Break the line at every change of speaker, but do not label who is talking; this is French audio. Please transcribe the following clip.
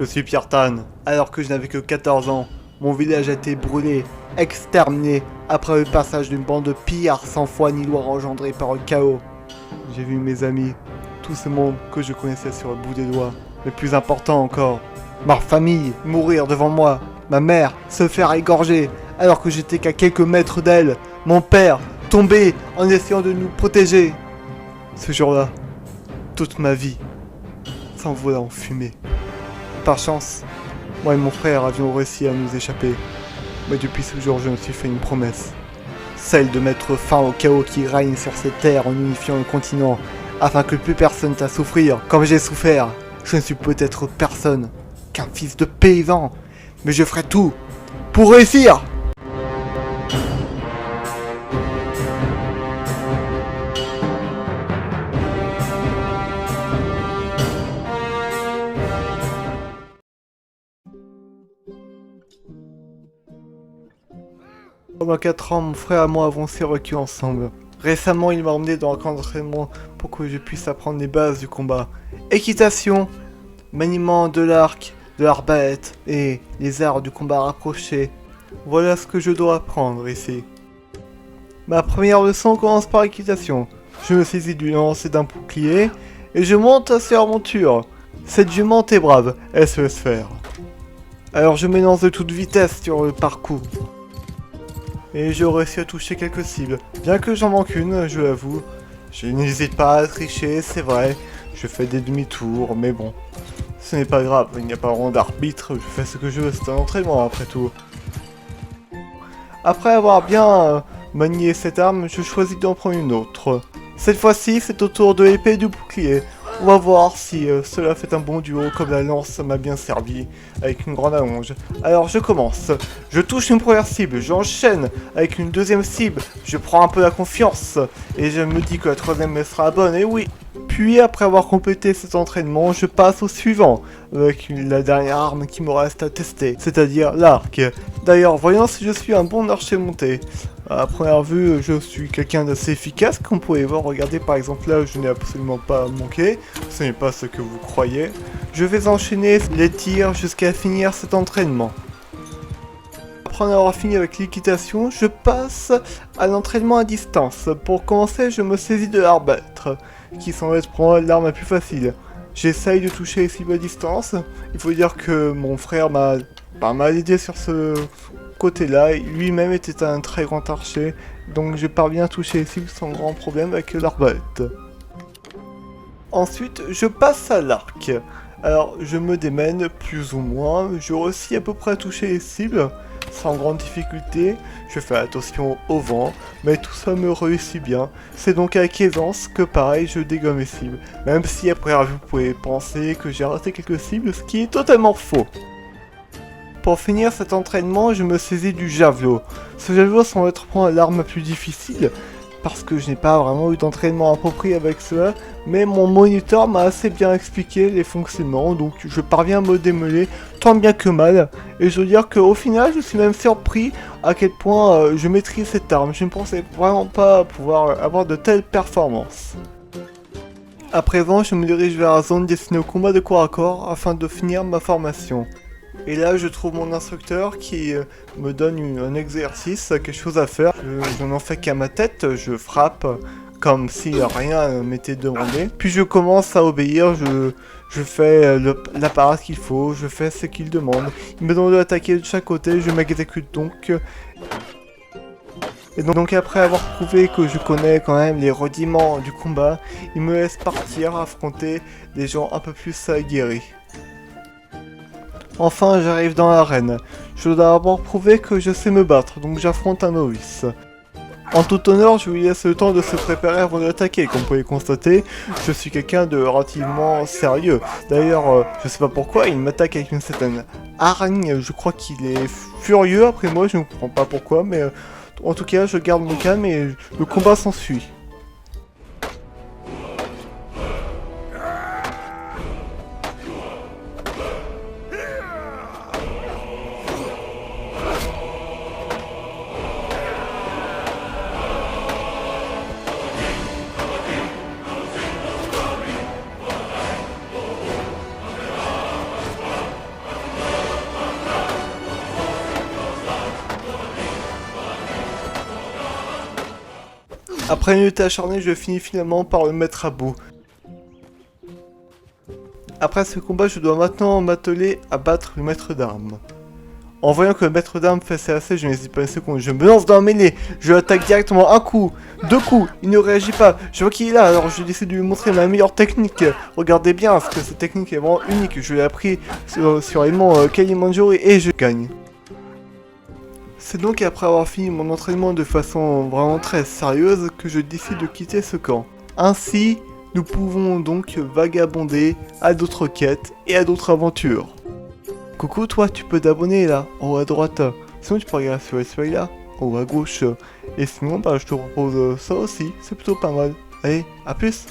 Je suis Pierre Tan. Alors que je n'avais que 14 ans, mon village a été brûlé, exterminé, après le passage d'une bande de pillards sans foi ni loi engendrée par le chaos. J'ai vu mes amis, tout ce monde que je connaissais sur le bout des doigts. Mais plus important encore, ma famille mourir devant moi, ma mère se faire égorger alors que j'étais qu'à quelques mètres d'elle, mon père tomber en essayant de nous protéger. Ce jour-là, toute ma vie s'envola en fumée. Par chance, moi et mon frère avions réussi à nous échapper. Mais depuis ce jour, je me suis fait une promesse. Celle de mettre fin au chaos qui règne sur cette terre en unifiant le continent, afin que plus personne n'ait à souffrir comme j'ai souffert. Je ne suis peut-être personne qu'un fils de paysan, mais je ferai tout pour réussir. Pendant 4 ans, mon frère et moi avons survécu ensemble. Récemment, il m'a emmené dans un camp d'entraînement pour que je puisse apprendre les bases du combat. Équitation, maniement de l'arc, de l'arbalète et les arts du combat rapproché. Voilà ce que je dois apprendre ici. Ma première leçon commence par l'équitation. Je me saisis du lance et d'un bouclier et je monte à cette aventure. Cette jument est brave, elle se laisse faire. Alors je m'élance de toute vitesse sur le parcours. Et j'ai réussi à toucher quelques cibles. Bien que j'en manque une, je l'avoue. Je n'hésite pas à tricher, c'est vrai. Je fais des demi-tours, mais bon. Ce n'est pas grave, il n'y a pas vraiment d'arbitre, je fais ce que je veux, c'est un entraînement après tout. Après avoir bien manié cette arme, je choisis d'en prendre une autre. Cette fois-ci, c'est au tour de l'épée et du bouclier. On va voir si cela fait un bon duo comme la lance m'a bien servi, avec une grande allonge. Alors je commence. Je touche une première cible, j'enchaîne avec une deuxième cible, je prends un peu la confiance, et je me dis que la troisième sera la bonne, et oui. Puis après avoir complété cet entraînement, je passe au suivant, avec la dernière arme qui me reste à tester, c'est-à-dire l'arc. D'ailleurs, voyons si je suis un bon archer monté. À première vue, je suis quelqu'un d'assez efficace, comme vous pouvez voir, regardez par exemple là, je n'ai absolument pas manqué, ce n'est pas ce que vous croyez. Je vais enchaîner les tirs jusqu'à finir cet entraînement. Après en avoir fini avec l'équitation, je passe à l'entraînement à distance. Pour commencer, je me saisis de l'arbalète, qui semble être pour moi l'arme la plus facile. J'essaye de toucher les cibles à distance. Il faut dire que mon frère m'a aidé sur ce côté-là. Lui-même était un très grand archer, donc je parviens à toucher les cibles sans grand problème avec l'arbalète. Ensuite, je passe à l'arc. Alors, je me démène plus ou moins. Je réussis à peu près à toucher les cibles sans grande difficulté. Je fais attention au vent, mais tout ça me réussit bien. C'est donc avec aisance que pareil, je dégomme les cibles. Même si après vous pouvez penser que j'ai raté quelques cibles, ce qui est totalement faux. Pour finir cet entraînement, je me saisis du javelot. Ce javelot semble être l'arme la plus difficile, parce que je n'ai pas vraiment eu d'entraînement approprié avec cela, mais mon moniteur m'a assez bien expliqué les fonctionnements, donc je parviens à me démêler tant bien que mal, et je veux dire qu'au final, je suis même surpris à quel point je maîtrise cette arme. Je ne pensais vraiment pas pouvoir avoir de telles performances. À présent, je me dirige vers la zone destinée au combat de corps à corps afin de finir ma formation. Et là, je trouve mon instructeur qui me donne un exercice, quelque chose à faire. Je n'en fais qu'à ma tête, je frappe comme si rien m'était demandé. Puis je commence à obéir, je fais la parade qu'il faut, je fais ce qu'il demande. Il me demande d'attaquer de chaque côté, je m'exécute donc. Et donc après avoir prouvé que je connais quand même les rudiments du combat, il me laisse partir affronter des gens un peu plus aguerris. Enfin, j'arrive dans l'arène. Je dois d'abord prouver que je sais me battre, donc j'affronte un novice. En tout honneur, je lui laisse le temps de se préparer avant d'attaquer. Comme vous pouvez constater, je suis quelqu'un de relativement sérieux. D'ailleurs, je sais pas pourquoi, il m'attaque avec une certaine hargne. Je crois qu'il est furieux après moi, je ne comprends pas pourquoi, mais en tout cas, je garde mon calme et le combat s'ensuit. Après une lutte acharnée, je finis finalement par le mettre à bout. Après ce combat, je dois maintenant m'atteler à battre le maître d'armes. En voyant que le maître d'armes fait ses assez, je n'hésite pas une seconde, je me lance dans la mêlée, je l'attaque directement, un coup, deux coups, il ne réagit pas, je vois qu'il est là, alors je décide de lui montrer ma meilleure technique. Regardez bien, parce que cette technique est vraiment unique, je l'ai appris sur l'élément Kalimanjaro et je gagne. C'est donc après avoir fini mon entraînement de façon vraiment très sérieuse que je décide de quitter ce camp. Ainsi, nous pouvons donc vagabonder à d'autres quêtes et à d'autres aventures. Coucou toi, tu peux t'abonner là, en haut à droite. Sinon tu peux regarder sur les là, en haut à gauche. Et sinon, bah, je te propose ça aussi, c'est plutôt pas mal. Allez, à plus!